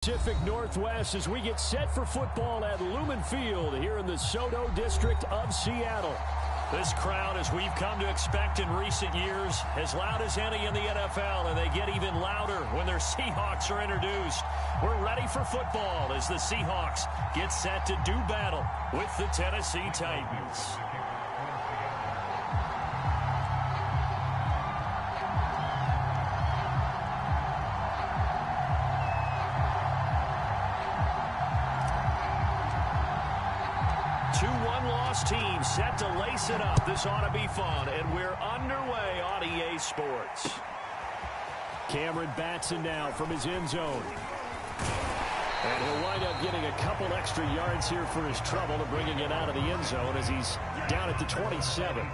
Pacific Northwest as we get set for football at Lumen Field here in the Soto district of Seattle. This crowd, as we've come to expect in recent years, as loud as any in the NFL, and they get even louder when their Seahawks are introduced. We're ready for football as the Seahawks get set to do battle with the Tennessee Titans. Team set to lace it up. This ought to be fun, and we're underway on EA Sports. Cameron Batson now from his end zone. And he'll wind up getting a couple extra yards here for his trouble to bringing it out of the end zone as he's down at the 27.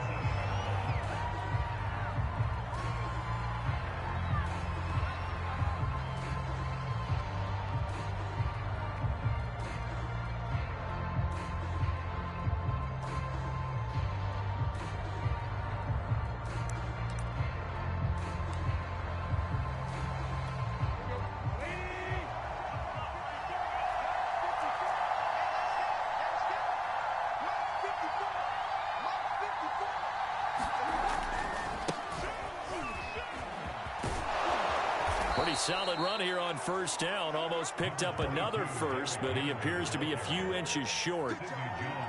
Pretty solid run here on first down. Almost picked up another first, but he appears to be a few inches short.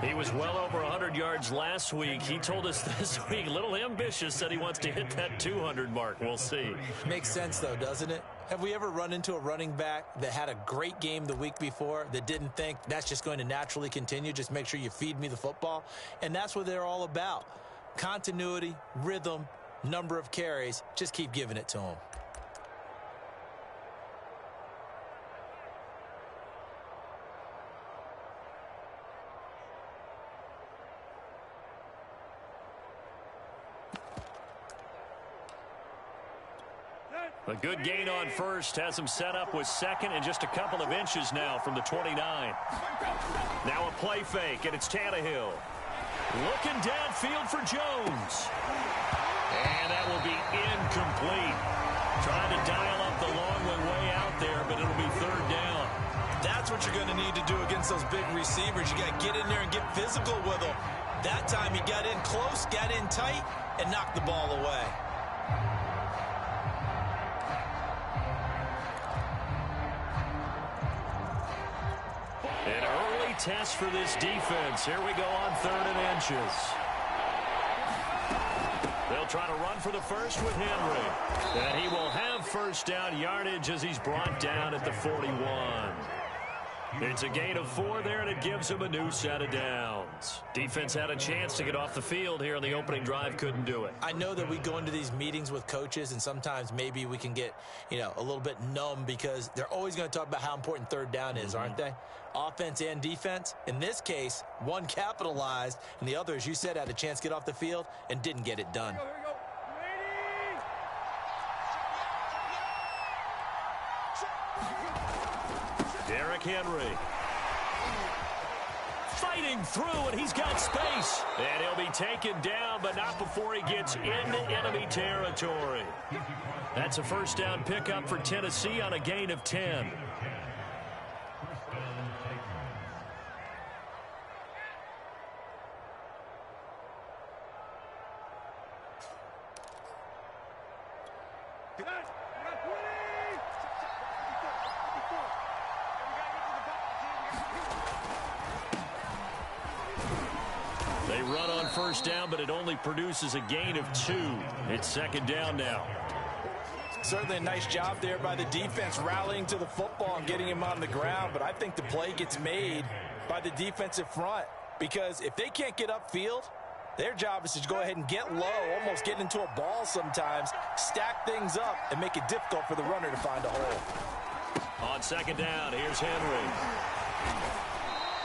He was well over 100 yards last week. He told us this week, a little ambitious, said he wants to hit that 200 mark. We'll see. Makes sense, though, doesn't it? Have we ever run into a running back that had a great game the week before that didn't think that's just going to naturally continue? Just make sure you feed me the football. And that's what they're all about. Continuity, rhythm, number of carries. Just keep giving it to them. A good gain on first has him set up with second and just a couple of inches now from the 29. Now a play fake, and it's Tannehill. Looking downfield for Jones. And that will be incomplete. Trying to dial up the long one way out there, but it'll be third down. That's what you're going to need to do against those big receivers. You got to get in there and get physical with them. That time he got in close, got in tight, and knocked the ball away. An early test for this defense. Here we go on 3rd and inches. They'll try to run for the first with Henry. And he will have first down yardage as he's brought down at the 41. It's a gain of 4 there, and it gives him a new set of downs. Defense had a chance to get off the field here in the opening drive, couldn't do it. I know that we go into these meetings with coaches, and sometimes maybe we can get, a little bit numb because they're always going to talk about how important third down is, aren't they? Offense and defense. In this case, one capitalized, and the other, as you said, had a chance to get off the field and didn't get it done. Derrick Henry. Fighting through, and he's got space. And he'll be taken down, but not before he gets into enemy territory. That's a first down pickup for Tennessee on a gain of 10. They run on first down, but it only produces a gain of 2. It's second down now. Certainly a nice job there by the defense rallying to the football and getting him on the ground, but I think the play gets made by the defensive front because if they can't get upfield, their job is to go ahead and get low, almost get into a ball sometimes, stack things up, and make it difficult for the runner to find a hole. On second down, here's Henry.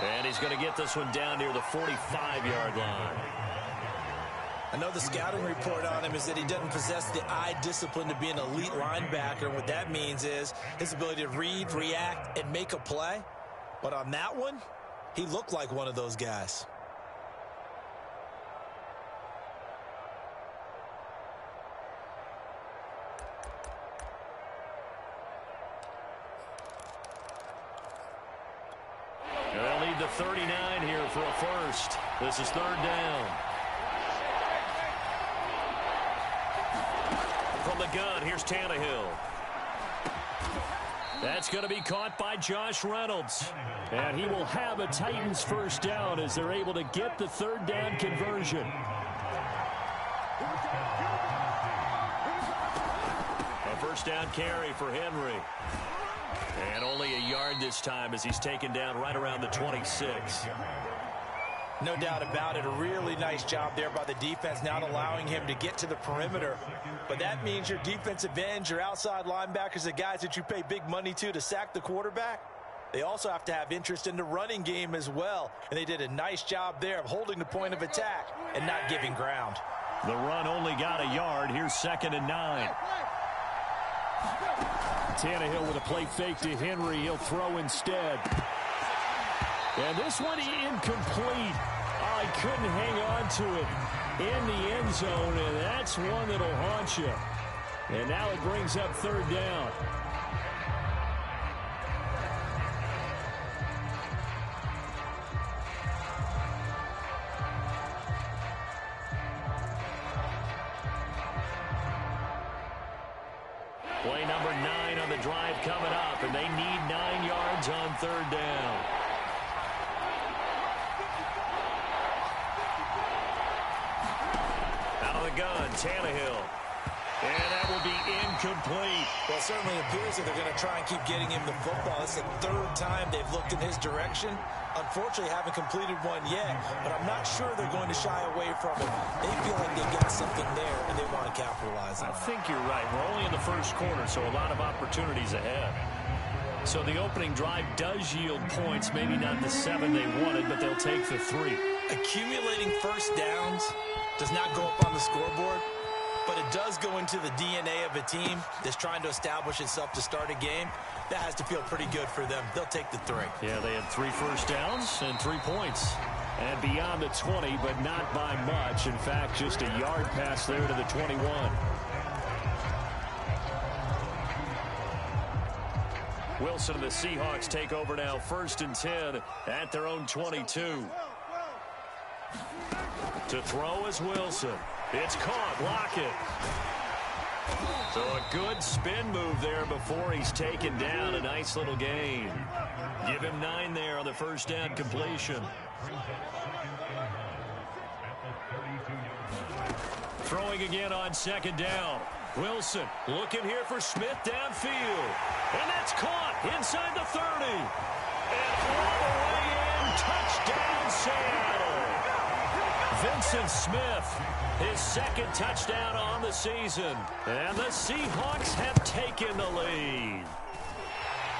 And he's going to get this one down near the 45-yard line. I know the scouting report on him is that he doesn't possess the eye discipline to be an elite linebacker. And what that means is his ability to read, react, and make a play. But on that one, he looked like one of those guys. need the 39 here for a first. This is third down. From the gun, here's Tannehill. That's going to be caught by Josh Reynolds. And he will have a Titans first down as they're able to get the third down conversion. A first down carry for Henry. And only a yard this time as he's taken down right around the 26. No doubt about it. A really nice job there by the defense, not allowing him to get to the perimeter. But that means your defensive ends, your outside linebackers, the guys that you pay big money to sack the quarterback, they also have to have interest in the running game as well. And they did a nice job there of holding the point of attack and not giving ground. The run only got a yard. Here's 2nd and 9. Tannehill with a play fake to Henry. He'll throw instead. And this one incomplete. I couldn't hang on to it in the end zone, and that's one that'll haunt you. And now it brings up third down. Play number 9 on the drive coming up, and they need 9 yards on third down. Out of the gun, Tannehill. And that will be incomplete. Well, it certainly appears that they're going to try and keep getting him the football. It's the third time they've looked in his direction. Unfortunately, haven't completed one yet, but I'm not sure they're going to shy away from it. They feel like they've got something there, and they want to capitalize on it. I think you're right. We're only in the first quarter, so a lot of opportunities ahead. So the opening drive does yield points, maybe not the 7 they wanted, but they'll take the 3. Accumulating first downs does not go up on the scoreboard, but it does go into the DNA of a team that's trying to establish itself to start a game. That has to feel pretty good for them. They'll take the 3. Yeah, they had 3 first downs and 3 points. And beyond the 20, but not by much. In fact, just a yard pass there to the 21. Wilson and the Seahawks take over now, 1st and 10 at their own 22. To throw is Wilson. It's caught. Lockett. So a good spin move there before he's taken down. A nice little gain. Give him 9 there on the first down completion. Throwing again on 2nd down. Wilson looking here for Smith downfield. And that's caught inside the 30. And all the way in. Touchdown, Seattle. Vincent Smith, his 2nd touchdown on the season. And the Seahawks have taken the lead.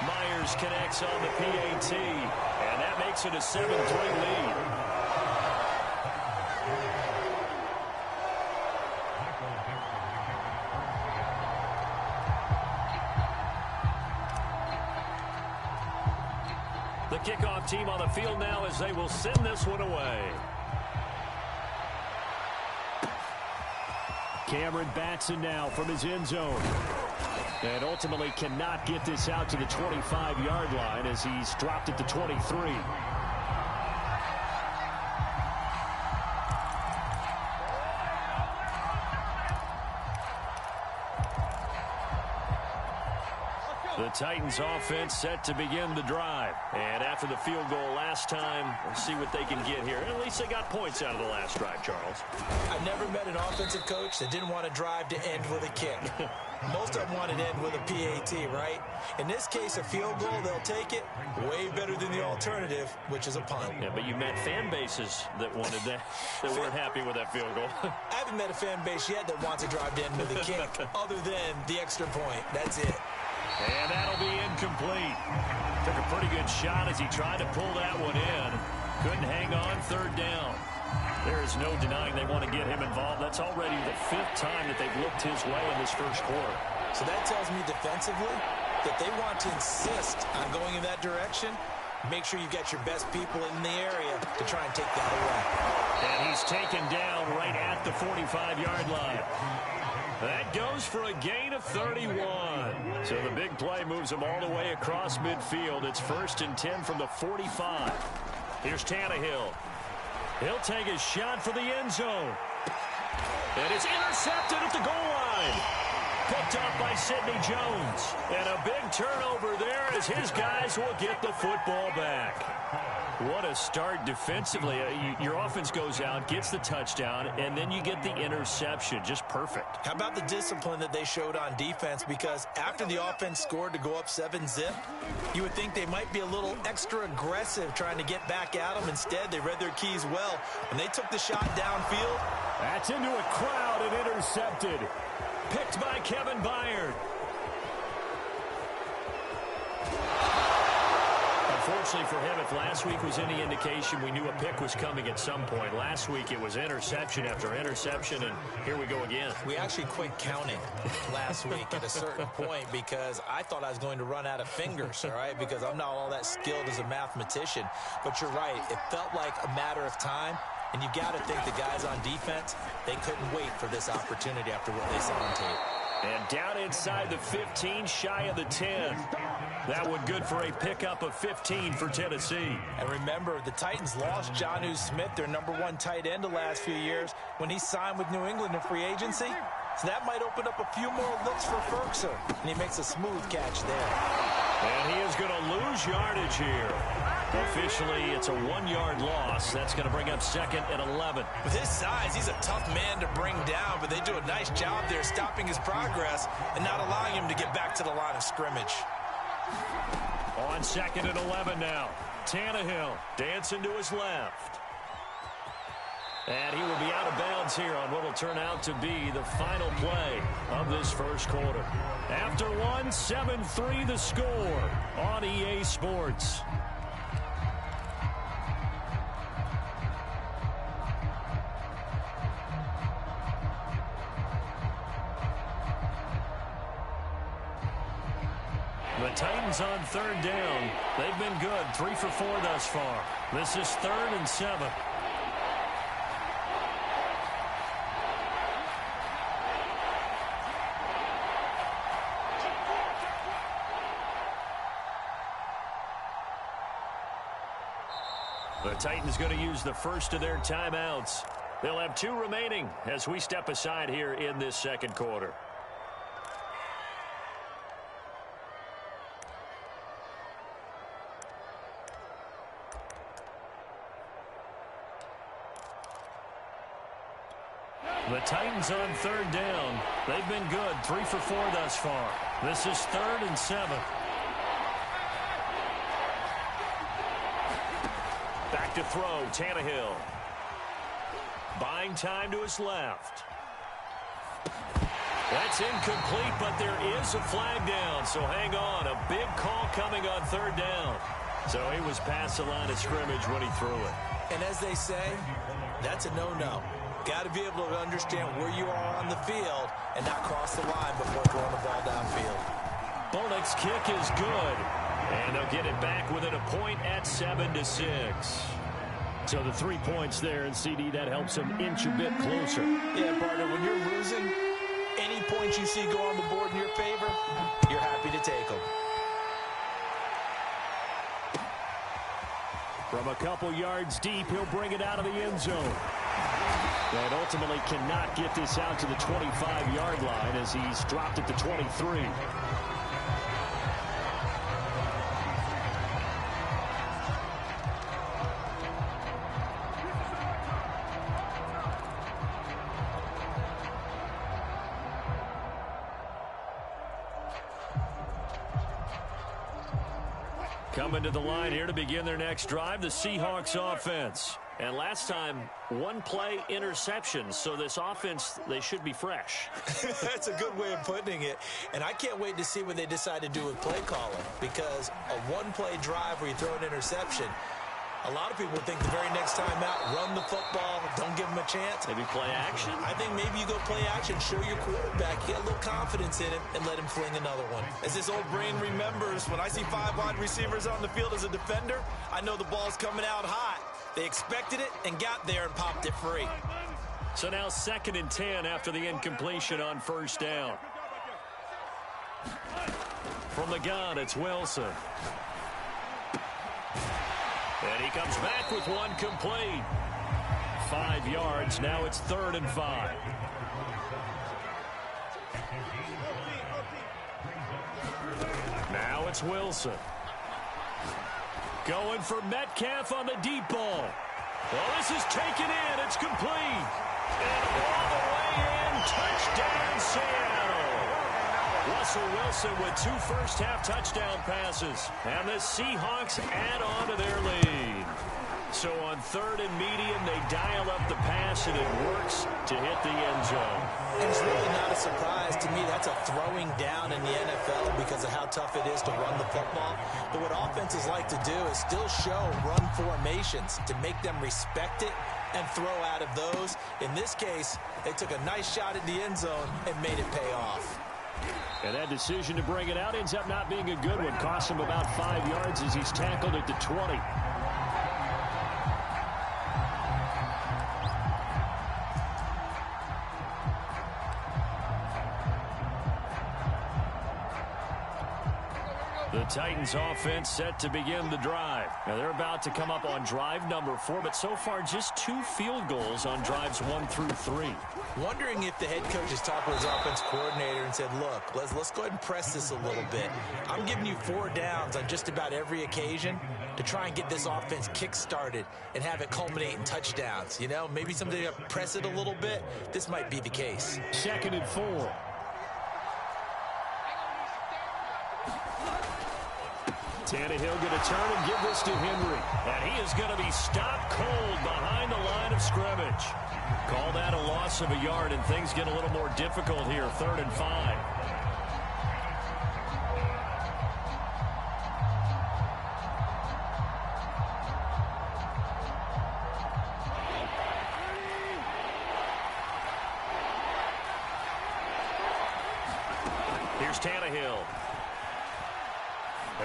Myers connects on the PAT. And that makes it a 7-3 lead. The kickoff team on the field now as they will send this one away. Cameron Batson now from his end zone. And ultimately cannot get this out to the 25-yard line as he's dropped at the 23. The Titans offense set to begin the drive. And after the field goal last time, we'll see what they can get here. At least they got points out of the last drive, Charles. I've never met an offensive coach that didn't want to drive to end with a kick. Most of them want to end with a PAT, right? In this case, a field goal, they'll take it. Way better than the alternative, which is a punt. Yeah, but you met fan bases that wanted that, that weren't happy with that field goal. I haven't met a fan base yet that wants to drive to end with a kick, other than the extra point. That's it. And that'll be incomplete. Took a pretty good shot as he tried to pull that one in. Couldn't hang on, third down. There is no denying they want to get him involved. That's already the 5th time that they've looked his way in this first quarter. So that tells me defensively that they want to insist on going in that direction. Make sure you've got your best people in the area to try and take that away. And he's taken down right at the 45-yard line. That goes for a gain of 31. So the big play moves him all the way across midfield. It's 1st and 10 from the 45. Here's Tannehill. He'll take his shot for the end zone. And it's intercepted at the goal line. Picked up by Sidney Jones. And a big turnover there as his guys will get the football back. What a start defensively. Your offense goes out, gets the touchdown, and then you get the interception. Just perfect. How about the discipline that they showed on defense? Because after the offense scored to go up 7-zip, you would think they might be a little extra aggressive trying to get back at them. Instead, they read their keys well, and they took the shot downfield. That's into a crowd and intercepted. Picked by Kevin Byard. Unfortunately for him, if last week was any indication, we knew a pick was coming at some point. Last week it was interception after interception, and here we go again. We actually quit counting last week at a certain point because I thought I was going to run out of fingers, all right, because I'm not all that skilled as a mathematician. But you're right. It felt like a matter of time, and you've got to think the guys on defense, they couldn't wait for this opportunity after what they saw on tape. And down inside the 15, shy of the 10. That one good for a pickup of 15 for Tennessee. And remember, the Titans lost Jonnu Smith, their #1 tight end the last few years, when he signed with New England in free agency. So that might open up a few more looks for Ferkser. And he makes a smooth catch there. And he is going to lose yardage here. Officially, it's a 1-yard loss. That's going to bring up 2nd and 11. With his size, he's a tough man to bring down, but they do a nice job there stopping his progress and not allowing him to get back to the line of scrimmage. On 2nd and 11 now. Tannehill dancing to his left. And he will be out of bounds here on what will turn out to be the final play of this first quarter. After one, 7-3 the score on EA Sports. The Titans on 3rd down. They've been good. 3 for 4 thus far. This is 3rd and 7. The Titans going to use the first of their timeouts. They'll have 2 remaining as we step aside here in this second quarter. The Titans on 3rd down. They've been good. 3 for 4 thus far. This is 3rd and 7. Back to throw, Tannehill. Buying time to his left. That's incomplete, but there is a flag down, so hang on. A big call coming on 3rd down. So he was past the line of scrimmage when he threw it. And as they say, that's a no-no. Got to be able to understand where you are on the field and not cross the line before throwing the ball downfield. Bullock's kick is good. And they'll get it back within a point at 7-6. So the 3 points there, and CD, that helps them inch a bit closer. Yeah, partner, when you're losing, any points you see go on the board in your favor, you're happy to take them. From a couple yards deep, he'll bring it out of the end zone. And ultimately cannot get this out to the 25-yard line as he's dropped at the 23. Coming to the line here to begin their next drive, the Seahawks offense. And last time, 1-play interception. So this offense, they should be fresh. That's a good way of putting it. And I can't wait to see what they decide to do with play calling. Because a 1-play drive where you throw an interception, a lot of people think the very next time out, run the football, don't give them a chance. Maybe play action? I think maybe you go play action, show your quarterback, get a little confidence in him, and let him fling another one. As this old brain remembers, when I see 5 wide receivers on the field as a defender, I know the ball's coming out hot. They expected it and got there and popped it free. So now 2nd and 10 after the incompletion on 1st down. From the gun, it's Wilson. And he comes back with one complete. 5 yards. Now it's 3rd and 5. Now it's Wilson. Going for Metcalf on the deep ball. Well, this is taken in. It's complete. And all the way in. Touchdown, Seattle. Russell Wilson with 2 first-half touchdown passes. And the Seahawks add on to their lead. So on 3rd and medium, they dial up the pass, and it works to hit the end zone. And it's really not a surprise to me. That's a throwing down in the NFL because of how tough it is to run the football. But what offenses like to do is still show run formations to make them respect it and throw out of those. In this case, they took a nice shot at the end zone and made it pay off. And that decision to bring it out ends up not being a good one. Costs him about 5 yards as he's tackled at the 20. The Titans offense set to begin the drive. Now they're about to come up on drive number 4, but so far just 2 field goals on drives 1 through 3. Wondering if the head coach has talked with his offense coordinator and said, look, let's go ahead and press this a little bit. I'm giving you 4 downs on just about every occasion to try and get this offense kick-started and have it culminate in touchdowns. You know, maybe someday press it a little bit. This might be the case. 2nd and 4. Tannehill going to turn and give this to Henry. And he is going to be stopped cold behind the line of scrimmage. Call that a loss of a yard, and things get a little more difficult here. 3rd and 5. Here's Tannehill.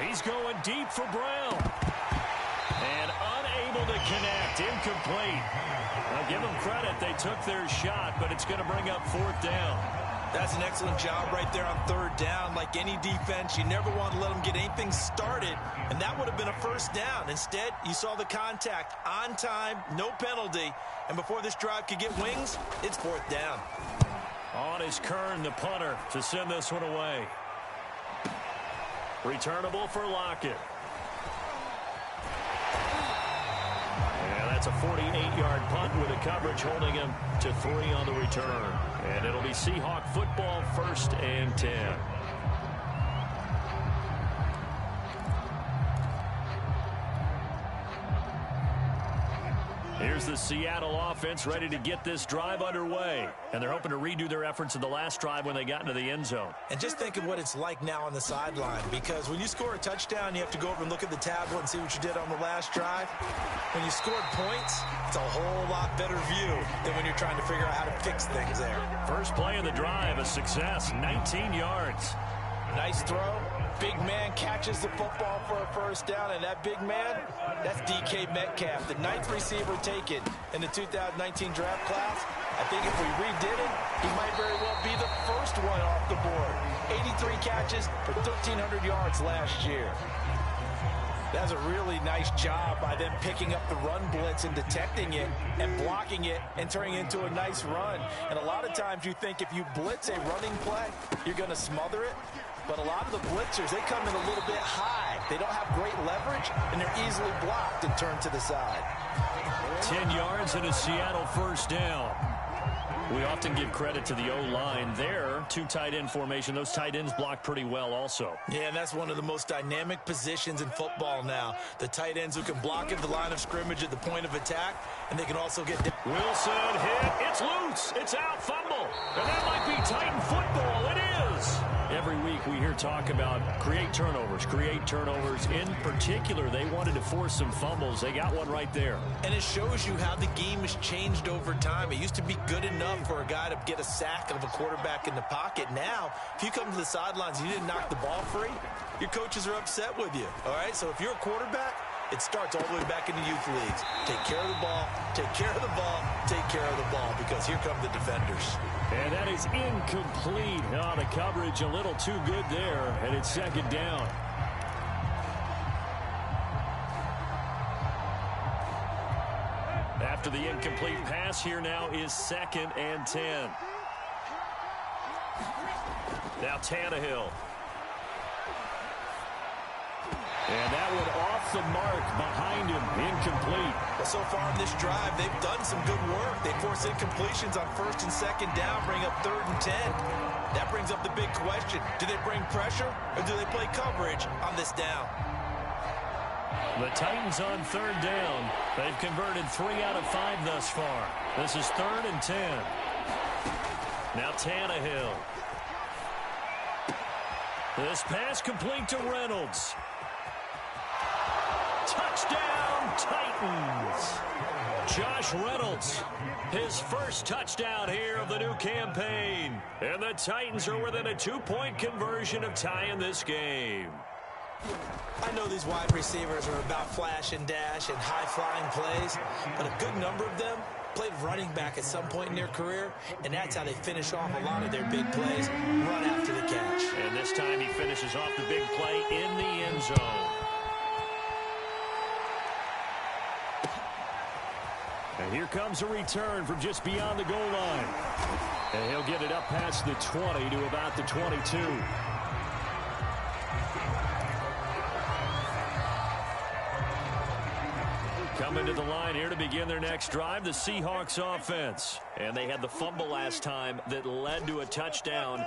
He's going deep for Brown. And unable to connect. Incomplete. Now give them credit. They took their shot, but it's going to bring up 4th down. That's an excellent job right there on 3rd down. Like any defense, you never want to let them get anything started, and that would have been a 1st down. Instead, you saw the contact on time, no penalty, and before this drive could get wings, it's 4th down. On is Kern, the punter, to send this one away. Returnable for Lockett. And that's a 48-yard punt with a coverage holding him to 3 on the return. And it'll be Seahawk football, 1st and 10. Here's the Seattle offense ready to get this drive underway. And they're hoping to redo their efforts in the last drive when they got into the end zone. And just think of what it's like now on the sideline, because when you score a touchdown, you have to go over and look at the tablet and see what you did on the last drive. When you scored points, it's a whole lot better view than when you're trying to figure out how to fix things there. First play of the drive, a success, 19 yards. Nice throw. Big man catches the football for a 1st down, and that big man, that's DK Metcalf, the 9th receiver taken in the 2019 draft class. I think if we redid it, he might very well be the first one off the board. 83 catches for 1,300 yards last year. That's a really nice job by them picking up the run blitz and detecting it and blocking it and turning it into a nice run. And a lot of times you think if you blitz a running play, you're going to smother it. But a lot of the blitzers, they come in a little bit high. They don't have great leverage, and they're easily blocked and turned to the side. 10 yards and a Seattle 1st down. We often give credit to the O-line there. 2 tight end formation. Those tight ends block pretty well also. Yeah, and that's one of the most dynamic positions in football now. The tight ends who can block at the line of scrimmage at the point of attack, and they can also get down. Wilson hit. It's loose. It's out. Fumble. And that might be Titan football. It is. Every week we hear talk about create turnovers. In particular, they wanted to force some fumbles. They got one right there. And it shows you how the game has changed over time. It used to be good enough for a guy to get a sack of a quarterback in the pocket. Now, if you come to the sidelines and you didn't knock the ball free, your coaches are upset with you. All right, so if you're a quarterback, it starts all the way back in the youth leagues. Take care of the ball, take care of the ball, take care of the ball, because here come the defenders. And that is incomplete. Oh, the coverage a little too good there, and it's 2nd down. After the incomplete pass, here now is 2nd and 10. Now Tannehill. And that one off the mark behind him. Incomplete. Well, so far in this drive, they've done some good work. They force incompletions on 1st and 2nd down, bring up 3rd and 10. That brings up the big question. Do they bring pressure or do they play coverage on this down? The Titans on 3rd down. They've converted 3 out of 5 thus far. This is 3rd and 10. Now Tannehill. This pass complete to Reynolds. Touchdown, Titans. Josh Reynolds, his first touchdown here of the new campaign. And the Titans are within a 2-point conversion of tying this game. I know these wide receivers are about flash and dash and high-flying plays, but a good number of them played running back at some point in their career, and that's how they finish off a lot of their big plays, run after the catch. And this time he finishes off the big play in the end zone. And here comes a return from just beyond the goal line. And he'll get it up past the 20 to about the 22. Coming to the line here to begin their next drive, the Seahawks offense. And they had the fumble last time that led to a touchdown.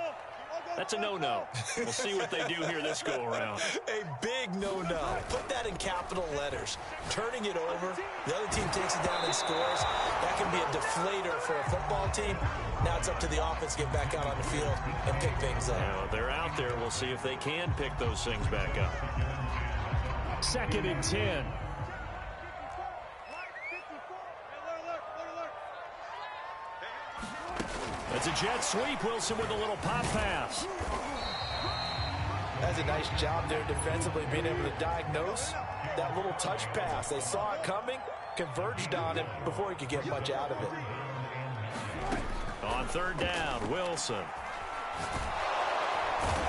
That's a no-no. We'll see what they do here this go-around. A big no-no. Put that in capital letters. Turning it over, the other team takes it down and scores. That can be a deflator for a football team. Now it's up to the offense to get back out on the field and pick things up. Now, they're out there. We'll see if they can pick those things back up. 2nd and 10. It's a jet sweep. Wilson with a little pop pass. That's a nice job there defensively, being able to diagnose that little touch pass. They saw it coming, converged on it before he could get much out of it. On 3rd down, Wilson.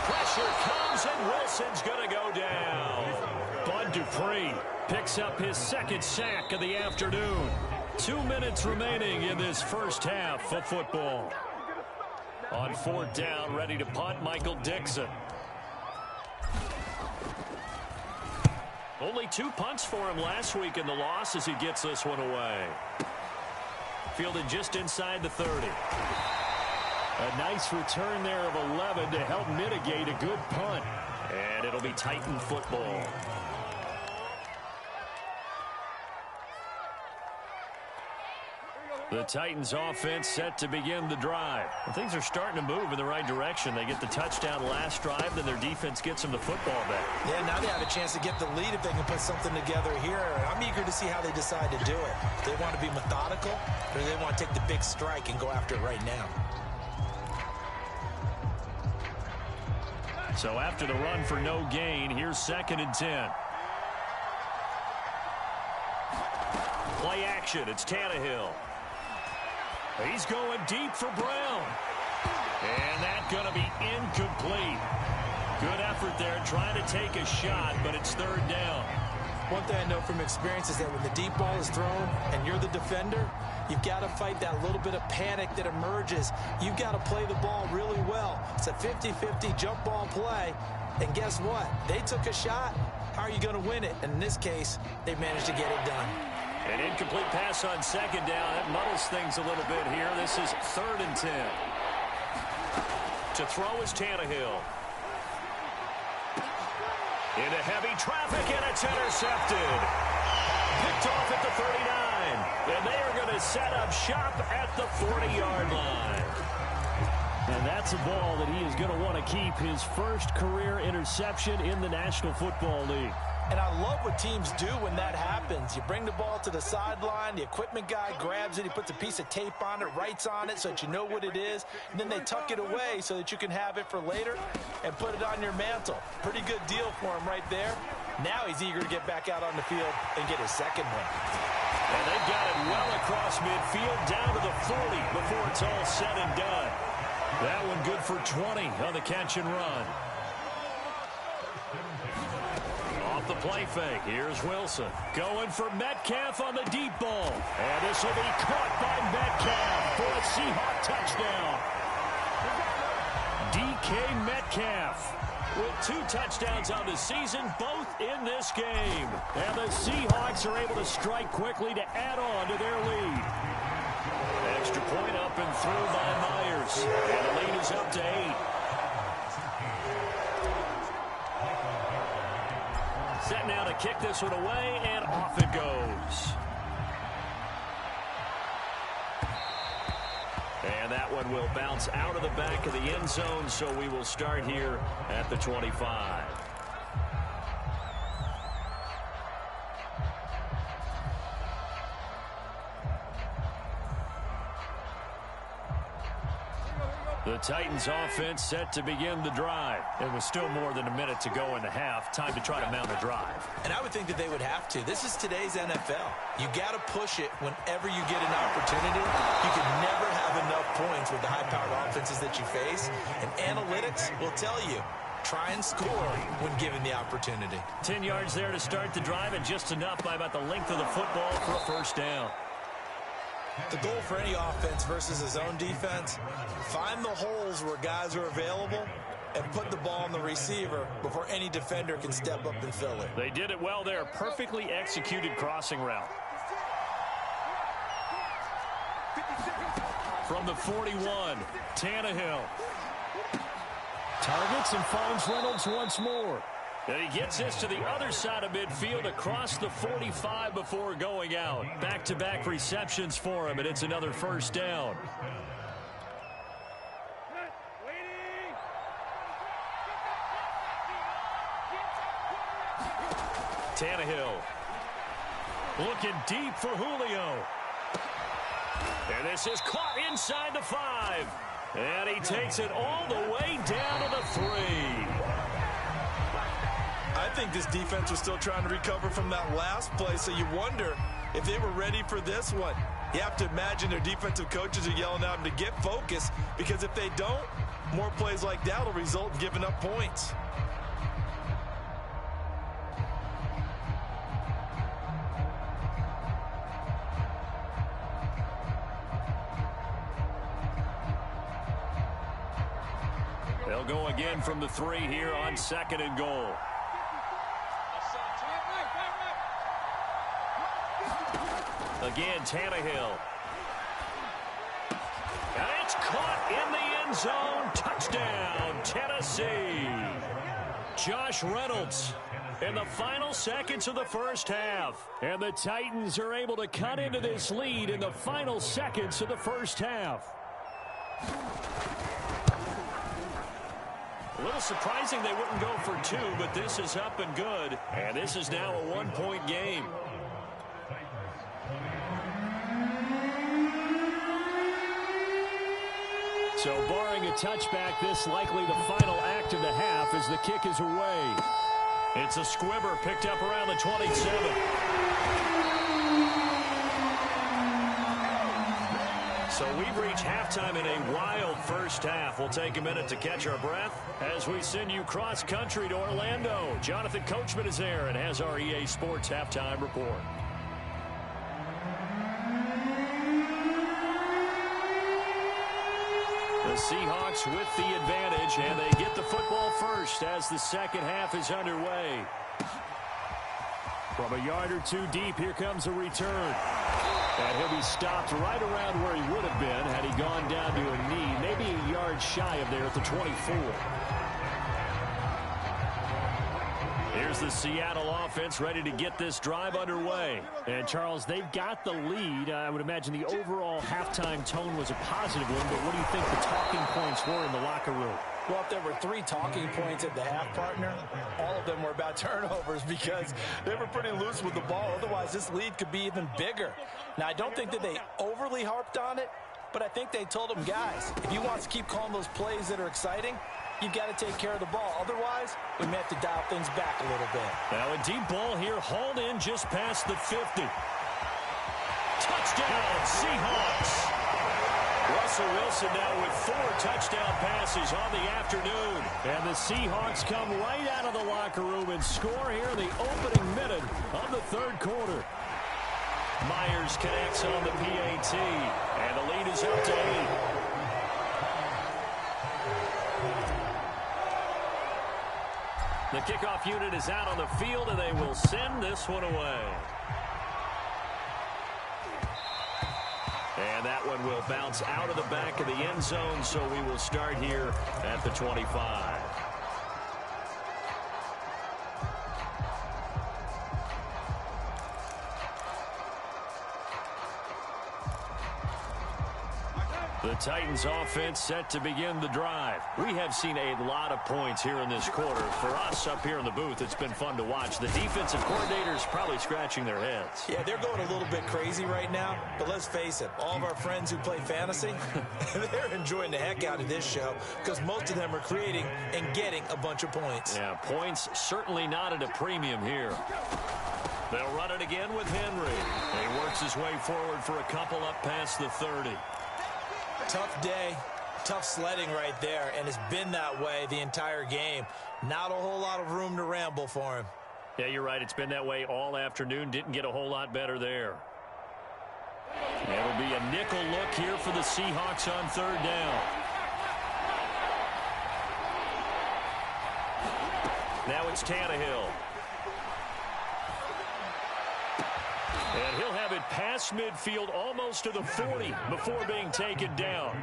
Pressure comes, and Wilson's going to go down. Bud Dupree picks up his 2nd sack of the afternoon. 2 minutes remaining in this first half of football. On 4th down, ready to punt, Michael Dixon. Only 2 punts for him last week in the loss as he gets this one away. Fielded just inside the 30. A nice return there of 11 to help mitigate a good punt. And it'll be Titan football. The Titans offense set to begin the drive. Well, things are starting to move in the right direction. They get the touchdown last drive, then their defense gets them the football back. Yeah, now they have a chance to get the lead if they can put something together here. I'm eager to see how they decide to do it. Do they want to be methodical, or do they want to take the big strike and go after it right now? So after the run for no gain, here's 2nd and 10. Play action. It's Tannehill. He's going deep for Brown. And that's going to be incomplete. Good effort there trying to take a shot, but it's 3rd down. One thing I know from experience is that when the deep ball is thrown and you're the defender, you've got to fight that little bit of panic that emerges. You've got to play the ball really well. It's a 50-50 jump ball play. And guess what? They took a shot. How are you going to win it? And in this case, they managed to get it done. An incomplete pass on 2nd down. That muddles things a little bit here. This is 3rd and 10. To throw is Tannehill. Into heavy traffic, and it's intercepted. Picked off at the 39. And they are going to set up shop at the 40-yard line. And that's a ball that he is going to want to keep, his first career interception in the National Football League. And I love what teams do when that happens. You bring the ball to the sideline, the equipment guy grabs it, he puts a piece of tape on it, writes on it so that you know what it is, and then they tuck it away so that you can have it for later and put it on your mantle. Pretty good deal for him right there. Now he's eager to get back out on the field and get his 2nd one. And they've got it well across midfield, down to the 40 before it's all said and done. That one good for 20 on the catch and run. off the play fake. Here's Wilson going for Metcalf on the deep ball. And this will be caught by Metcalf for a Seahawk touchdown. DK Metcalf with 2 touchdowns on the season, both in this game. And the Seahawks are able to strike quickly to add on to their lead. Extra point up and through by Myers. And the lead is up to 8. Set now to kick this one away, and off it goes. And that one will bounce out of the back of the end zone, so we will start here at the 25. The Titans offense set to begin the drive. It was still more than a minute to go in the half. Time to try to mount a drive. And I would think that they would have to. This is today's NFL. You got to push it whenever you get an opportunity. You can never have enough points with the high-powered offenses that you face. And analytics will tell you, try and score when given the opportunity. 10 yards there to start the drive, and just enough by about the length of the football for a first down. The goal for any offense versus a zone defense, find the holes where guys are available and put the ball on the receiver before any defender can step up and fill it. They did it well there. Perfectly executed crossing route. From the 41, Tannehill. Targets and finds Reynolds once more. And he gets this to the other side of midfield across the 45 before going out. Back-to-back receptions for him, and it's another first down. Tannehill looking deep for Julio. And this is caught inside the 5. And he takes it all the way down to the 3. I think this defense was still trying to recover from that last play, so you wonder if they were ready for this one. You have to imagine their defensive coaches are yelling at them to get focused, because if they don't, more plays like that will result in giving up points. They'll go again from the 3 here on 2nd and goal. Again, Tannehill. And it's caught in the end zone. Touchdown, Tennessee. Josh Reynolds in the final seconds of the first half. And the Titans are able to cut into this lead in the final seconds of the first half. A little surprising they wouldn't go for 2, but this is up and good. And this is now a 1-point game. So barring a touchback, this likely the final act of the half as the kick is away. It's a squibber picked up around the 27. So we've reached halftime in a wild first half. We'll take a minute to catch our breath as we send you cross-country to Orlando. Jonathan Coachman is there and has our EA Sports halftime report. The Seahawks with the advantage, and they get the football first as the second half is underway. From a yard or 2 deep, here comes a return. And he'll be stopped right around where he would have been had he gone down to a knee, maybe a yard shy of there at the 24. Here's the Seattle offense ready to get this drive underway. And, Charles, they've got the lead. I would imagine the overall halftime tone was a positive one, but what do you think the talking points were in the locker room? Well, if there were 3 talking points at the half, partner, all of them were about turnovers because they were pretty loose with the ball. Otherwise, this lead could be even bigger. Now, I don't think that they overly harped on it, but I think they told them, guys, if you want to keep calling those plays that are exciting, you've got to take care of the ball. Otherwise, we may have to dial things back a little bit. Now, a deep ball here hauled in just past the 50. Touchdown, Seahawks. Russell Wilson now with 4 touchdown passes on the afternoon. And the Seahawks come right out of the locker room and score here in the opening minute of the third quarter. Myers connects on the PAT, and the lead is up to 8. The kickoff unit is out on the field, and they will send this one away. And that one will bounce out of the back of the end zone, so we will start here at the 25. The Titans offense set to begin the drive. We have seen a lot of points here in this quarter. For us up here in the booth, it's been fun to watch. The defensive coordinators probably scratching their heads. Yeah, they're going a little bit crazy right now. But let's face it, all of our friends who play fantasy, they're enjoying the heck out of this show because most of them are creating and getting a bunch of points. Yeah, points certainly not at a premium here. They'll run it again with Henry. He works his way forward for a couple up past the 30. Tough day, tough sledding right there, and it's been that way the entire game. Not a whole lot of room to ramble for him. Yeah, you're right. It's been that way all afternoon. Didn't get a whole lot better there. It'll be a nickel look here for the Seahawks on third down. Now it's Tannehill. And he'll have it past midfield almost to the 40 before being taken down.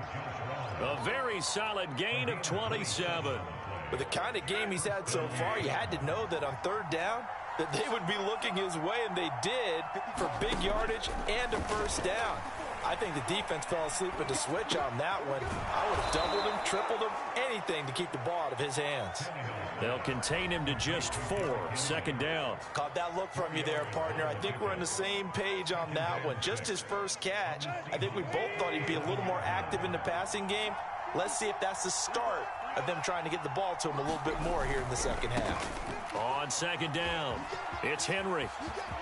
A very solid gain of 27. With the kind of game he's had so far, you had to know that on third down that they would be looking his way, and they did, for big yardage and a first down. I think the defense fell asleep at the switch on that one. I would have doubled him, tripled him, anything to keep the ball out of his hands. They'll contain him to just 4. Second down. Caught that look from you there, partner. I think we're on the same page on that one. Just his first catch. I think we both thought he'd be a little more active in the passing game. Let's see if that's the start of them trying to get the ball to him a little bit more here in the second half. On second down, it's Henry.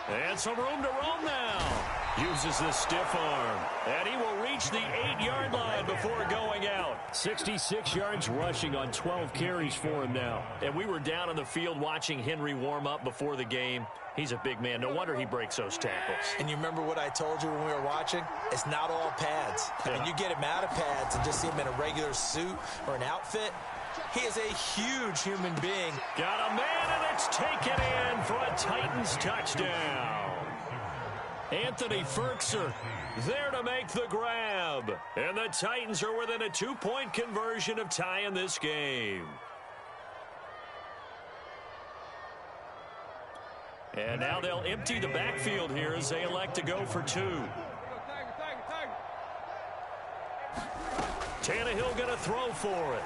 And some room to roam now. Uses the stiff arm. And he will reach the 8-yard line before going out. 66 yards rushing on 12 carries for him now. And we were down on the field watching Henry warm up before the game. He's a big man. No wonder he breaks those tackles. And you remember what I told you when we were watching? It's not all pads. I mean, you get him out of pads and just see him in a regular suit or an outfit. He is a huge human being. Got a man, and it's taken in for a Titans touchdown. Anthony Ferkser there to make the grab. And the Titans are within a 2-point conversion of tying this game. And now they'll empty the backfield here as they elect to go for 2. Tannehill going to throw for it.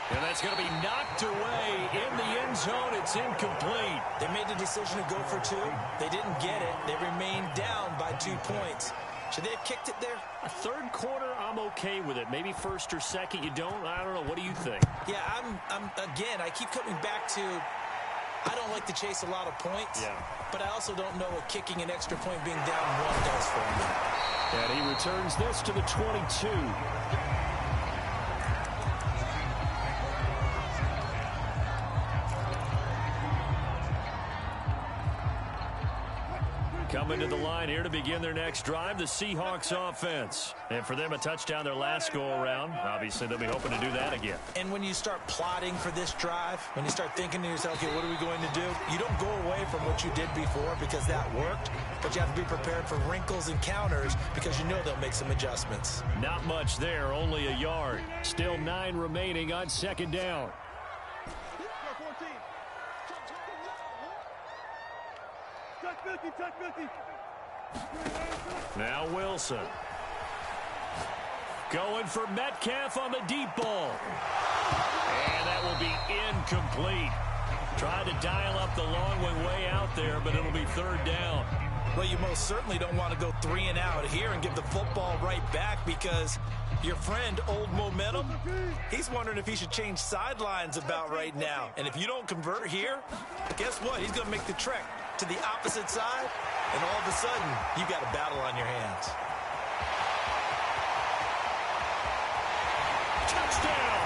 And that's going to be knocked away in the end zone. It's incomplete. They made the decision to go for 2. They didn't get it. They remained down by 2 points. Should they have kicked it there? A third quarter, I'm okay with it. Maybe first or second, you don't. I don't know. What do you think? Yeah, again, I keep coming back to I don't like to chase a lot of points. Yeah. But I also don't know what kicking an extra point being down 1 does for me. And he returns this to the 22. Coming to the line here to begin their next drive, the Seahawks offense. And for them, a touchdown their last go-around. Obviously, they'll be hoping to do that again. And when you start plotting for this drive, when you start thinking to yourself, okay, what are we going to do? You don't go away from what you did before because that worked, but you have to be prepared for wrinkles and counters because you know they'll make some adjustments. Not much there, only a yard. Still 9 remaining on second down. Now Wilson. Going for Metcalf on the deep ball. And that will be incomplete. Tried to dial up the long one way out there, but it'll be third down. Well, you most certainly don't want to go 3 and out here and give the football right back because your friend, Old Momentum, he's wondering if he should change sidelines about right now. And if you don't convert here, guess what? He's going to make the trek to the opposite side, and all of a sudden, you got a battle on your hands. Touchdown!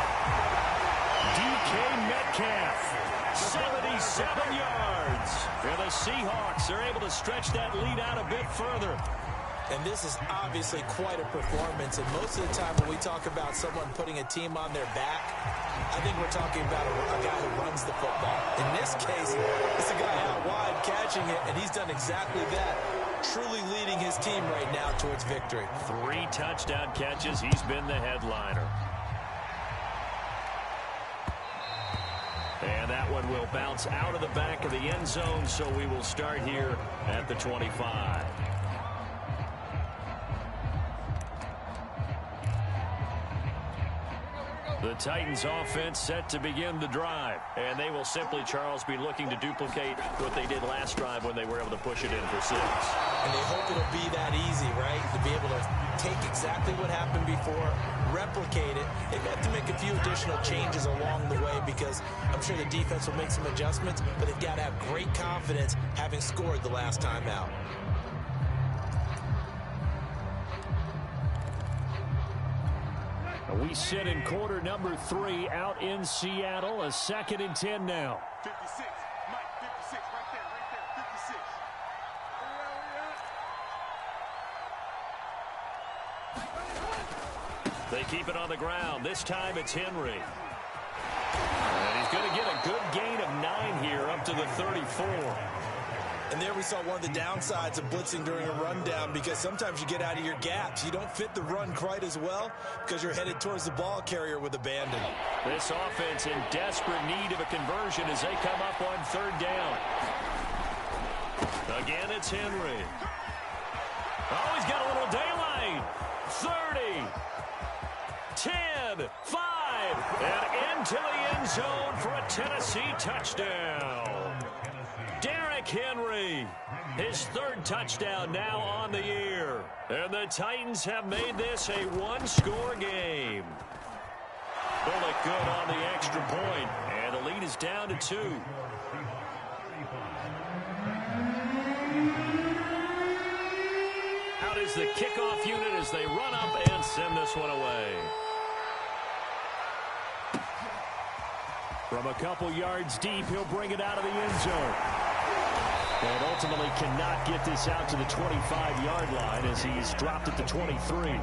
DK Metcalf, 77 yards. And the Seahawks are able to stretch that lead out a bit further. And this is obviously quite a performance. And most of the time when we talk about someone putting a team on their back, I think we're talking about a guy who runs the football. In this case, it's a guy out wide catching it, and he's done exactly that, truly leading his team right now towards victory. 3 touchdown catches. He's been the headliner. And that one will bounce out of the back of the end zone, so we will start here at the 25. The Titans offense set to begin the drive. And they will simply, Charles, be looking to duplicate what they did last drive when they were able to push it in for 6. And they hope it'll be that easy, right? To be able to take exactly what happened before, replicate it. They've got to make a few additional changes along the way because I'm sure the defense will make some adjustments, but they've got to have great confidence having scored the last time out. We sit in quarter number 3 out in Seattle. A 2nd and 10 now. 56, Mike, 56, right there, 56. They keep it on the ground. This time it's Henry. And he's going to get a good gain of 9 here up to the 34. And there we saw one of the downsides of blitzing during a rundown because sometimes you get out of your gaps. You don't fit the run quite as well because you're headed towards the ball carrier with abandon. This offense in desperate need of a conversion as they come up on 3rd down. Again, it's Henry. Oh, he's got a little daylight. 30, 10, 5, and into the end zone for a Tennessee touchdown. Derrick Henry, his 3rd touchdown now on the year. And the Titans have made this a 1-score game. Bullock good on the extra point, and the lead is down to 2. Out is the kickoff unit as they run up and send this one away. From a couple yards deep, he'll bring it out of the end zone. And ultimately cannot get this out to the 25-yard line as he's dropped at the 23.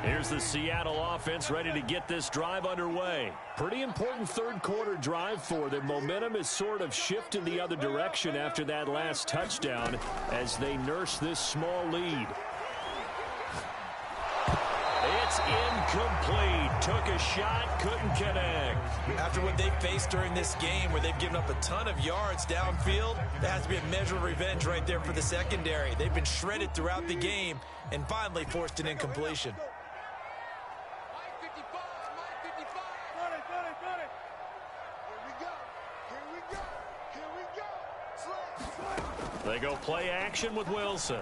Here's the Seattle offense ready to get this drive underway. Pretty important 3rd quarter drive for them. Momentum is sort of shifted the other direction after that last touchdown as they nurse this small lead. It's incomplete. Took a shot, couldn't connect. After what they've faced during this game where they've given up a ton of yards downfield, there has to be a measure of revenge right there for the secondary. They've been shredded throughout the game and finally forced an incompletion. They go play action with Wilson.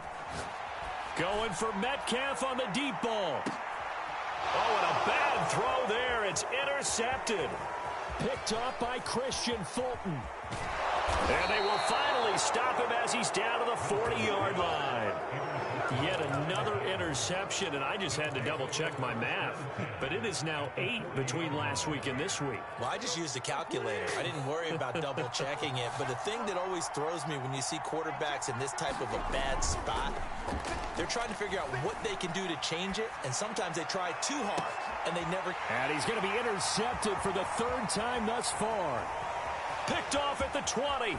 Going for Metcalf on the deep ball. Oh, and a bad throw there. It's intercepted. Picked up by Christian Fulton. And they will finally stop him as he's down to the 40-yard line. Yet another interception, and I just had to double-check my math. But it is now 8 between last week and this week. Well, I just used a calculator. I didn't worry about double-checking it. But the thing that always throws me when you see quarterbacks in this type of a bad spot, they're trying to figure out what they can do to change it, and sometimes they try too hard, and they never... And he's going to be intercepted for the 3rd time thus far. Picked off at the 20.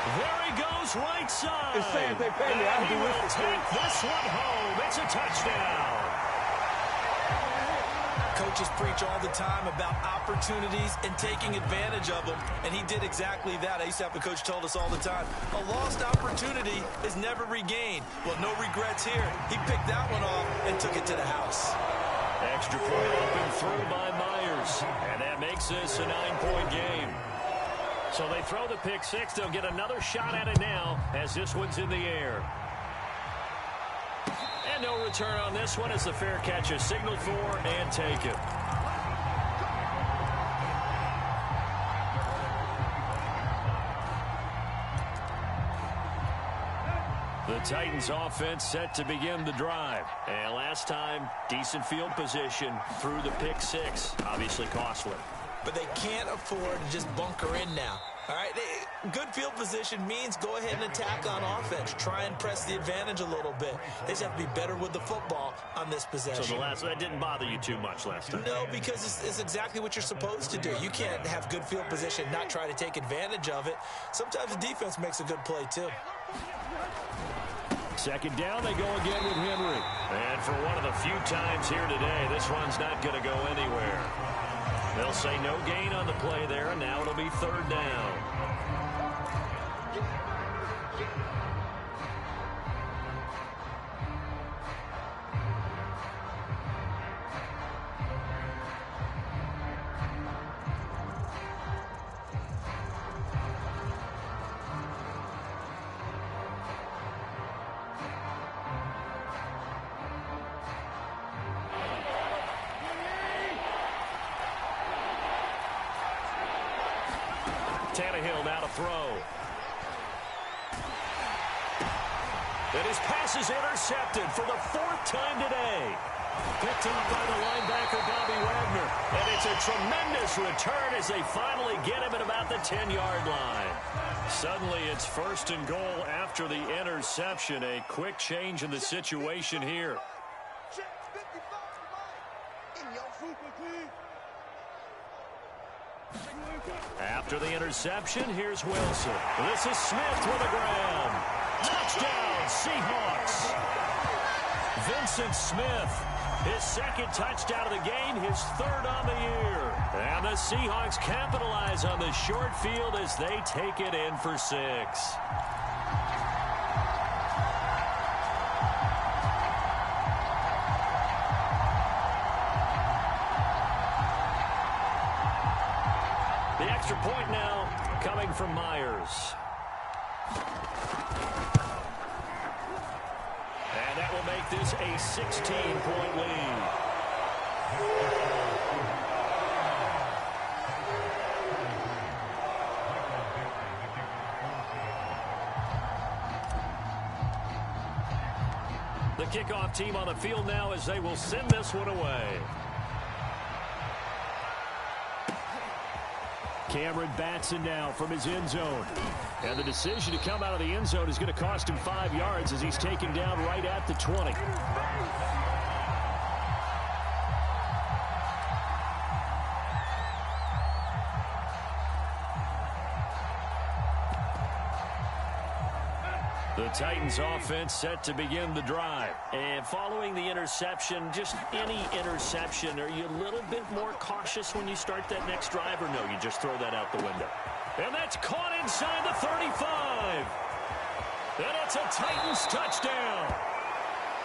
There he goes, right side. It's saying they pay me. And he will take this one home. It's a touchdown. Coaches preach all the time about opportunities and taking advantage of them, and he did exactly that. I used to have a coach told us all the time, a lost opportunity is never regained. Well, no regrets here. He picked that one off and took it to the house. Extra point open through by Myers, and that makes this a 9-point game. So they throw the pick 6. They'll get another shot at it now as this one's in the air. And no return on this one as the fair catch is signaled for and taken. Titans offense set to begin the drive. And last time, decent field position through the pick six. Obviously costly. But they can't afford to just bunker in now. All right, good field position means go ahead and attack on offense. Try and press the advantage a little bit. They just have to be better with the football on this possession. So that didn't bother you too much last time? No, because it's exactly what you're supposed to do. You can't have good field position and not try to take advantage of it. Sometimes the defense makes a good play, too. Second down, they go again with Henry. And for one of the few times here today, this one's not going to go anywhere. They'll say no gain on the play there, and now it'll be third down. Tannehill now to throw. And his pass is intercepted for the fourth time today. Picked up by the linebacker, Bobby Wagner. And it's a tremendous return as they finally get him at about the 10-yard line. Suddenly it's first and goal after the interception. A quick change in the situation here. After the interception, here's Wilson. This is Smith with a grab. Touchdown, Seahawks. Vincent Smith, his second touchdown of the game, his third on the year. And the Seahawks capitalize on the short field as they take it in for 6. The extra point now coming from Myers. And that will make this a 16-point lead. The kickoff team on the field now as they will send this one away. Cameron Batson now from his end zone. And the decision to come out of the end zone is going to cost him 5 yards as he's taken down right at the 20. The Titans offense set to begin the drive. And following the interception, just any interception, are you a little bit more cautious when you start that next drive, or no, you just throw that out the window? And that's caught inside the 35. And it's a Titans touchdown.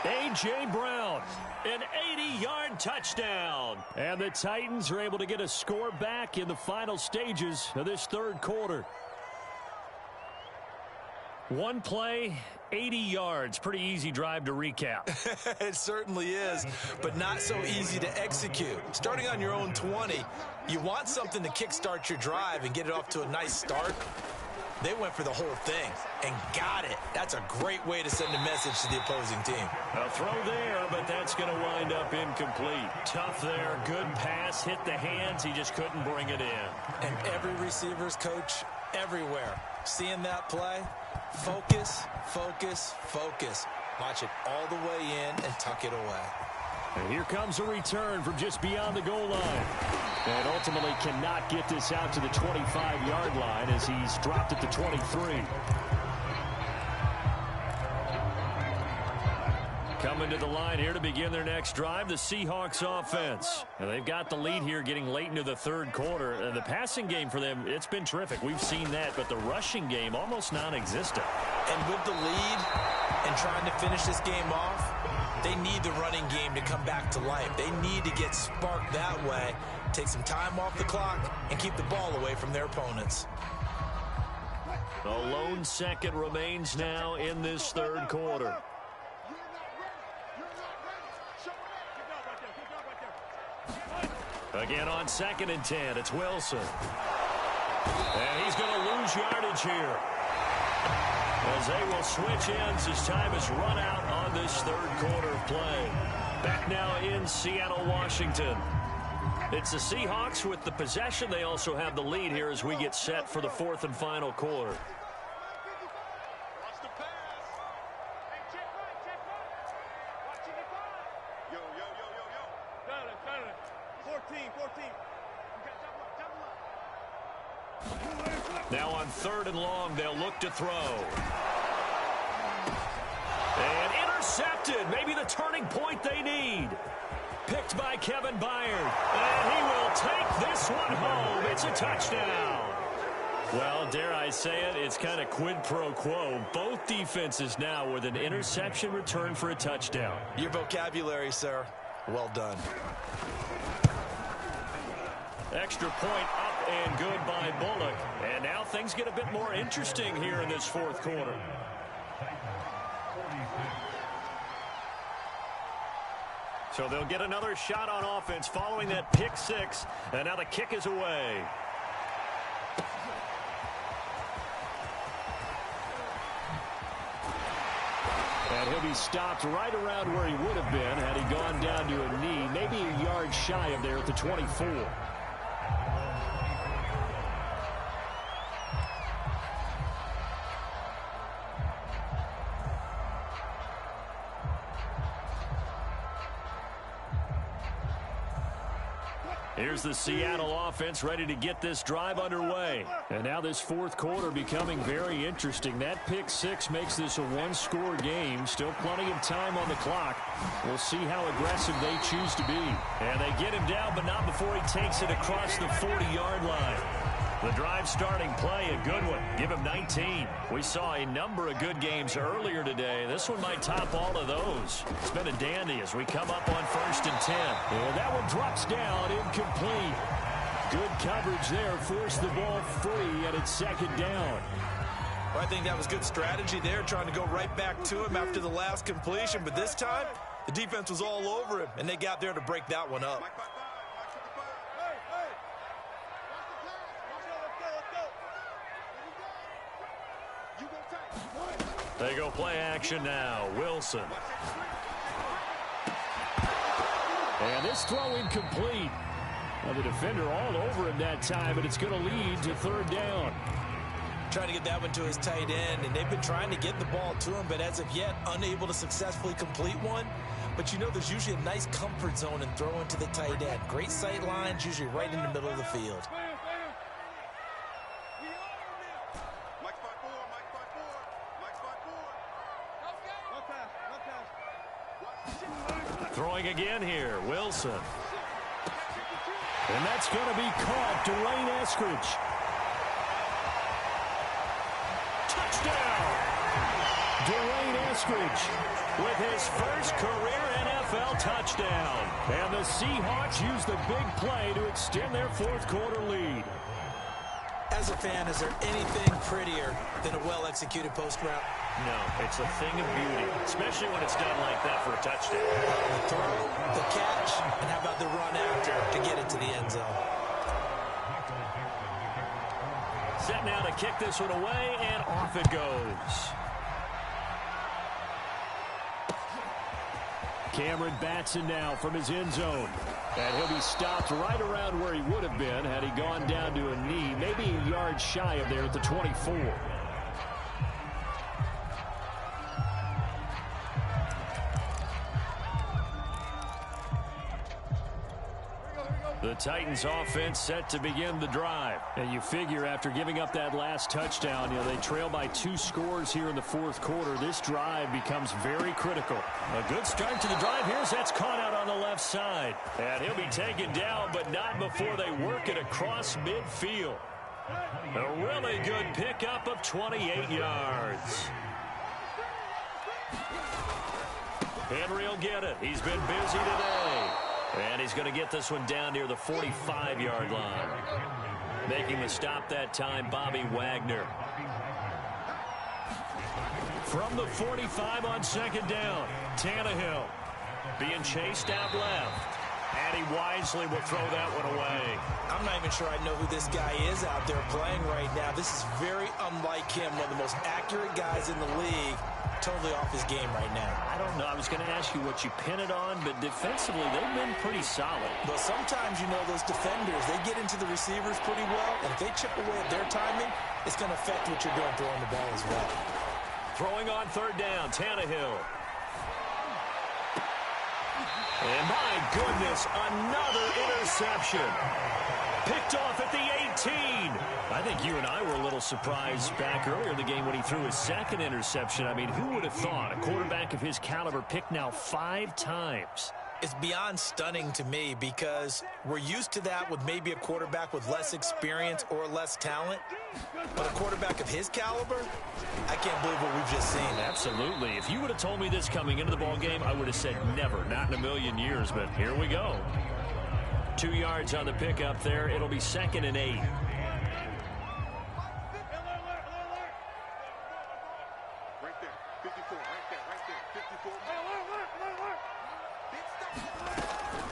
A.J. Brown, an 80-yard touchdown. And the Titans are able to get a score back in the final stages of this third quarter. One play, 80 yards. Pretty easy drive to recap. It certainly is, but not so easy to execute. Starting on your own 20, you want something to kickstart your drive and get it off to a nice start. They went for the whole thing and got it. That's a great way to send a message to the opposing team. A throw there, but that's going to wind up incomplete. Tough there, good pass, hit the hands. He just couldn't bring it in. And every receiver's coach everywhere, seeing that play, focus, focus, focus. Watch it all the way in and tuck it away. And here comes a return from just beyond the goal line. And ultimately cannot get this out to the 25-yard line as he's dropped at the 23. Coming to the line here to begin their next drive, the Seahawks offense. And they've got the lead here getting late into the third quarter. And the passing game for them, it's been terrific. We've seen that, but the rushing game almost non-existent. And with the lead and trying to finish this game off, they need the running game to come back to life. They need to get sparked that way, take some time off the clock, and keep the ball away from their opponents. A lone second remains now in this third quarter. Again on 2nd and 10, it's Wilson. And he's going to lose yardage here. as they will switch ends as time has run out on this third quarter of play. Back now in Seattle, Washington. It's the Seahawks with the possession. They also have the lead here as we get set for the fourth and final quarter. Now on third and long, they'll look to throw. And intercepted. Maybe the turning point they need. Picked by Kevin Byard. And he will take this one home. It's a touchdown. Well, dare I say it, it's kind of quid pro quo. Both defenses now with an interception return for a touchdown. Your vocabulary, sir. Well done. Extra point up and good by Bullock. And now things get a bit more interesting here in this fourth quarter. So they'll get another shot on offense following that pick six. And now the kick is away. And he'll be stopped right around where he would have been had he gone down to a knee, maybe a yard shy of there at the 24. Here's the Seattle offense ready to get this drive underway. And now this fourth quarter becoming very interesting. That pick six makes this a one-score game. Still plenty of time on the clock. We'll see how aggressive they choose to be. And they get him down, but not before he takes it across the 40-yard line. The drive starting play, a good one. Give him 19. We saw a number of good games earlier today. This one might top all of those. It's been a dandy as we come up on 1st and 10. And that one drops down, incomplete. Good coverage there, forced the ball free, and it's second down. Well, I think that was good strategy there, trying to go right back to him after the last completion. But this time, the defense was all over him, and they got there to break that one up. They go play action now. Wilson. And this throw incomplete. Well, the defender all over him that time, but it's going to lead to third down. Trying to get that one to his tight end, and they've been trying to get the ball to him, but as of yet, unable to successfully complete one. But you know, there's usually a nice comfort zone in throwing to the tight end. Great sight lines, usually right in the middle of the field. Throwing again here, Wilson. And that's going to be caught. Dwayne Eskridge. Touchdown! Dwayne Eskridge with his first career NFL touchdown. And the Seahawks use the big play to extend their fourth quarter lead. As a fan, is there anything prettier than a well-executed post route? No, it's a thing of beauty, especially when it's done like that for a touchdown. The throw, the catch, and how about the run after to get it to the end zone? Set now to kick this one away, and off it goes. Cameron Batson now from his end zone. And he'll be stopped right around where he would have been had he gone down to a knee, maybe a yard shy of there at the 24. The Titans offense set to begin the drive. And you figure after giving up that last touchdown, they trail by 2 scores here in the fourth quarter. This drive becomes very critical. A good start to the drive here as that's caught out on the left side. And he'll be taken down, but not before they work it across midfield. A really good pickup of 28 yards. Henry will get it. He's been busy today. And he's going to get this one down near the 45-yard line. Making the stop that time, Bobby Wagner. From the 45 on second down, Tannehill being chased out left. And he wisely will throw that one away. I'm not even sure I know who this guy is out there playing right now. This is very unlike him, one of the most accurate guys in the league. Totally off his game right now. I don't know. I was going to ask you what you pin it on, but defensively, they've been pretty solid. But sometimes, you know, those defenders, they get into the receivers pretty well, and if they chip away at their timing, it's going to affect what you're doing throwing the ball as well. Throwing on third down, Tannehill. And my goodness, another interception. Picked off at the 18. I think you and I were a little surprised back earlier in the game when he threw his second interception. I mean, who would have thought a quarterback of his caliber picked now 5 times? It's beyond stunning to me because we're used to that with maybe a quarterback with less experience or less talent. But a quarterback of his caliber, I can't believe what we've just seen. Absolutely. If you would have told me this coming into the ball game, I would have said never, not in a million years. But here we go. 2 yards on the pickup there. It'll be 2nd and 8.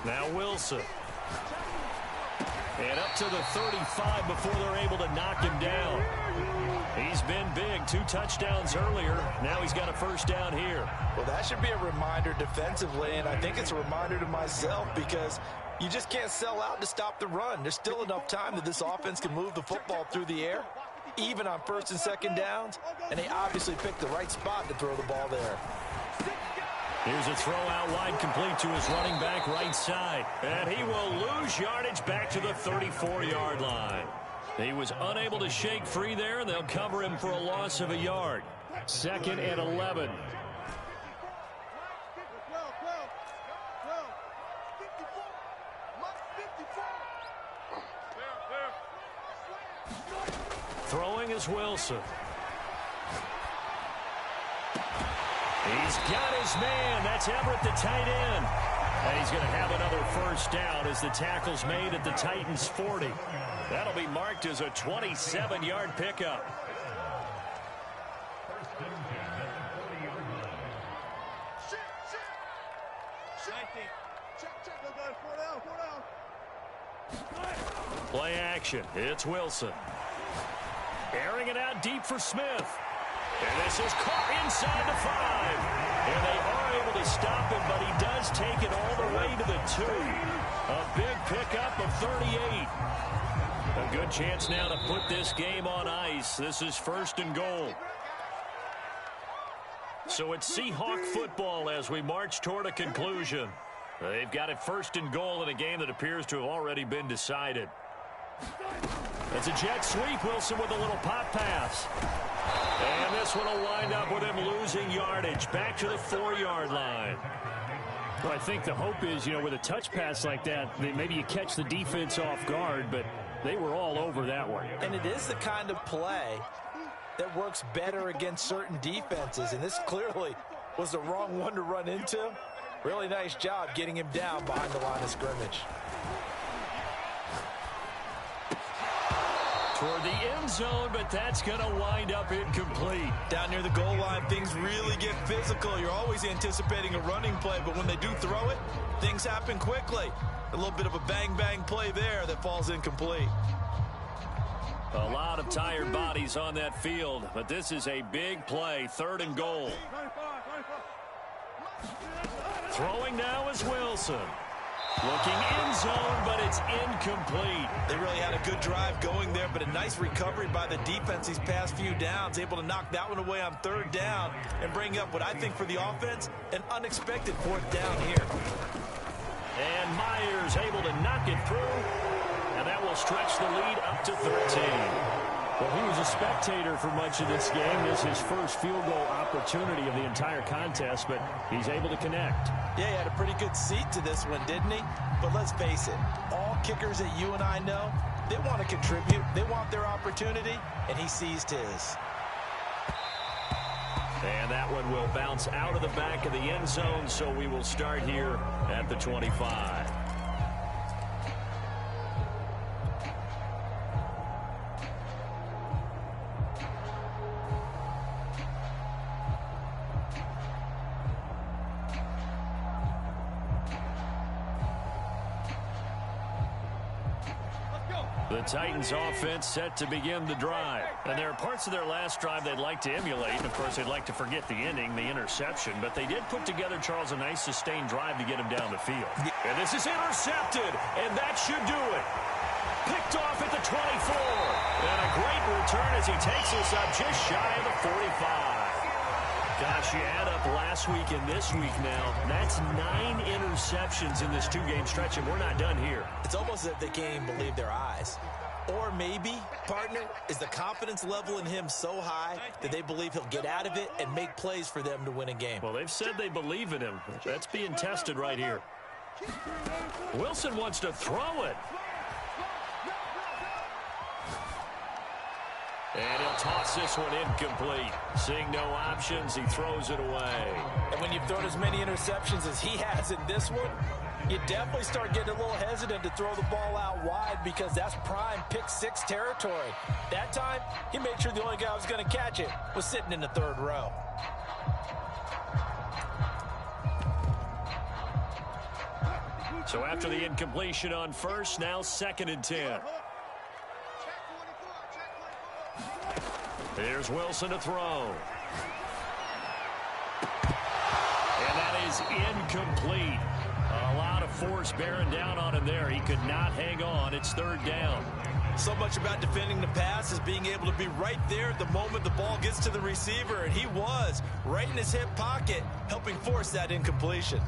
Now Wilson. And up to the 35 before they're able to knock him down. He's been big. 2 touchdowns earlier. Now he's got a first down here. Well, that should be a reminder defensively, and I think it's a reminder to myself because you just can't sell out to stop the run. There's still enough time that this offense can move the football through the air, even on 1st and 2nd downs, and they obviously picked the right spot to throw the ball there. Here's a throw out wide, complete to his running back right side. And he will lose yardage back to the 34-yard line. He was unable to shake free there, and they'll cover him for a loss of a yard. 2nd and 11. Throwing is Wilson. He's got his man. That's Everett, the tight end. And he's going to have another first down as the tackle's made at the Titans' 40. That'll be marked as a 27-yard pickup. Play action. It's Wilson. Airing it out deep for Smith. And this is caught inside the 5. And they are able to stop him, but he does take it all the way to the 2. A big pickup of 38. A good chance now to put this game on ice. This is 1st and goal. So it's Seahawk football as we march toward a conclusion. They've got it 1st and goal in a game that appears to have already been decided. It's a jet sweep. Wilson with a little pop pass. And this one will wind up with him losing yardage back to the 4-yard line. Well, I think the hope is, you know, with a touch pass like that, maybe you catch the defense off guard, but they were all over that one. And it is the kind of play that works better against certain defenses, and this clearly was the wrong one to run into. Really nice job getting him down behind the line of scrimmage. Toward the end zone, but that's going to wind up incomplete. Down near the goal line, things really get physical. You're always anticipating a running play, but when they do throw it, things happen quickly. A little bit of a bang-bang play there that falls incomplete. A lot of tired bodies on that field, but this is a big play. 3rd and goal. Throwing now is Wilson. Looking end zone, but it's incomplete. They really had a good drive going there, but a nice recovery by the defense these past few downs. Able to knock that one away on 3rd down and bring up what I think for the offense, an unexpected 4th down here. And Myers able to knock it through, and that will stretch the lead up to 13. Well, he was a spectator for much of this game. This is his first field goal opportunity of the entire contest, but he's able to connect. Yeah, he had a pretty good seat to this one, didn't he? But let's face it, all kickers that you and I know, they want to contribute. They want their opportunity, and he seized his. And that one will bounce out of the back of the end zone, so we will start here at the 25. The Titans offense set to begin the drive. And there are parts of their last drive they'd like to emulate. And, of course, they'd like to forget the ending, the interception. But they did put together, Charles, a nice sustained drive to get him down the field. And this is intercepted, and that should do it. Picked off at the 24. And a great return as he takes us up just shy of the 45. Gosh, you add up last week and this week now. That's 9 interceptions in this 2-game stretch, and we're not done here. It's almost as if they can't even believe their eyes. Or maybe, partner, is the confidence level in him so high that they believe he'll get out of it and make plays for them to win a game. Well, they've said they believe in him. That's being tested right here. Wilson wants to throw it. And he'll toss this one incomplete. Seeing no options, he throws it away. And when you've thrown as many interceptions as he has in this one, you definitely start getting a little hesitant to throw the ball out wide because that's prime pick-6 territory. That time, he made sure the only guy who was going to catch it was sitting in the 3rd row. So after the incompletion on first, now 2nd and 10. Here's Wilson to throw. And that is incomplete. A lot of force bearing down on him there. He could not hang on. It's 3rd down. So much about defending the pass is being able to be right there at the moment the ball gets to the receiver, and he was right in his hip pocket, helping force that incompletion.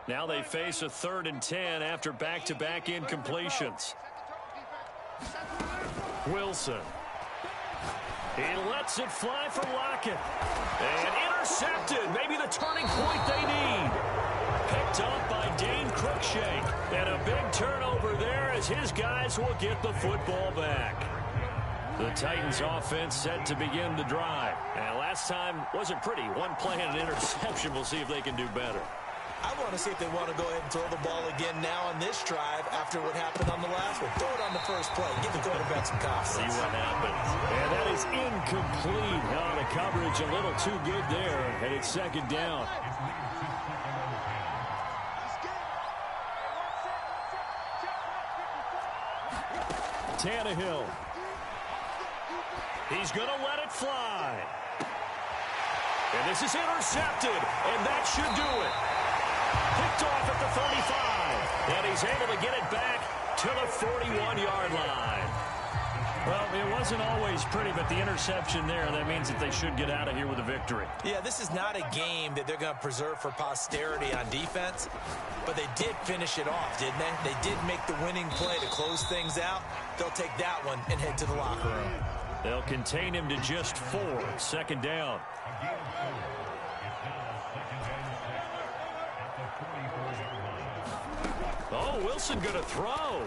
Now they face a 3rd and 10 after back-to-back incompletions. Wilson. He lets it fly for Lockett. And intercepted. Maybe the turning point they need. Picked up by Dane Cruikshank. And a big turnover there as his guys will get the football back. The Titans offense set to begin the drive. And last time wasn't pretty. One play and an interception. We'll see if they can do better. I want to see if they want to go ahead and throw the ball again now on this drive after what happened on the last one. Throw it on the first play. Give the quarterback some confidence. See what happens. And that is incomplete. Oh, the coverage a little too good there. And it's 2nd down. Tannehill. He's going to let it fly. And this is intercepted. And that should do it. Picked off at the 35. And he's able to get it back to the 41-yard line. Well, it wasn't always pretty, but the interception there, that means that they should get out of here with a victory. Yeah, this is not a game that they're going to preserve for posterity on defense, but they did finish it off, didn't they? They did make the winning play to close things out. They'll take that one and head to the locker room. They'll contain him to just 4. 2nd down. Oh, Wilson going to throw.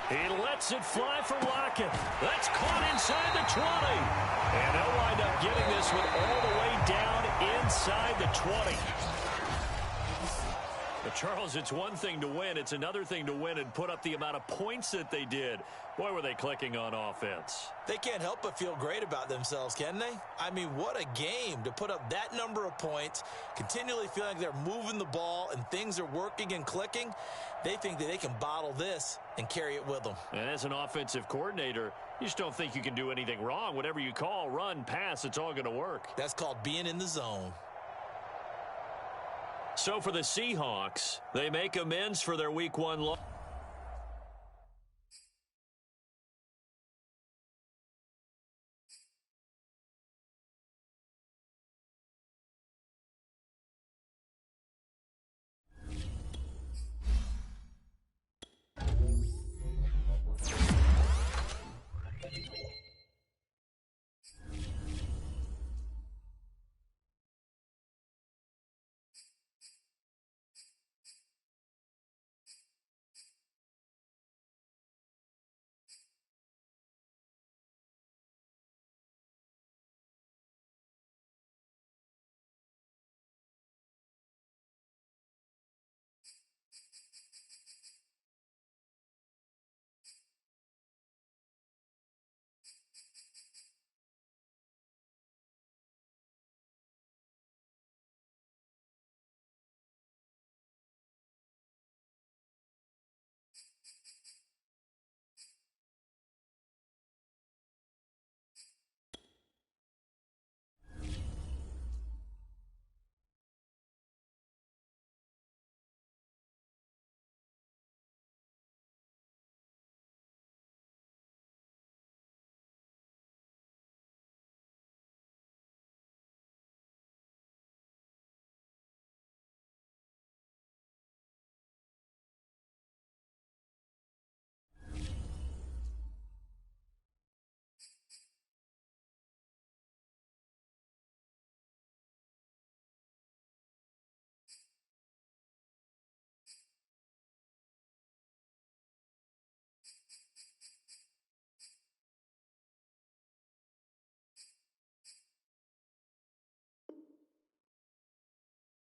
He lets it fly for Lockett. That's caught inside the 20. And they'll wind up getting this one all the way down inside the 20. But, Charles, it's one thing to win. It's another thing to win and put up the amount of points that they did. Boy, were they clicking on offense. They can't help but feel great about themselves, can they? I mean, what a game to put up that number of points, continually feeling like they're moving the ball and things are working and clicking. They think that they can bottle this and carry it with them. And as an offensive coordinator, you just don't think you can do anything wrong. Whatever you call, run, pass, it's all going to work. That's called being in the zone. So for the Seahawks, they make amends for their Week 1 loss.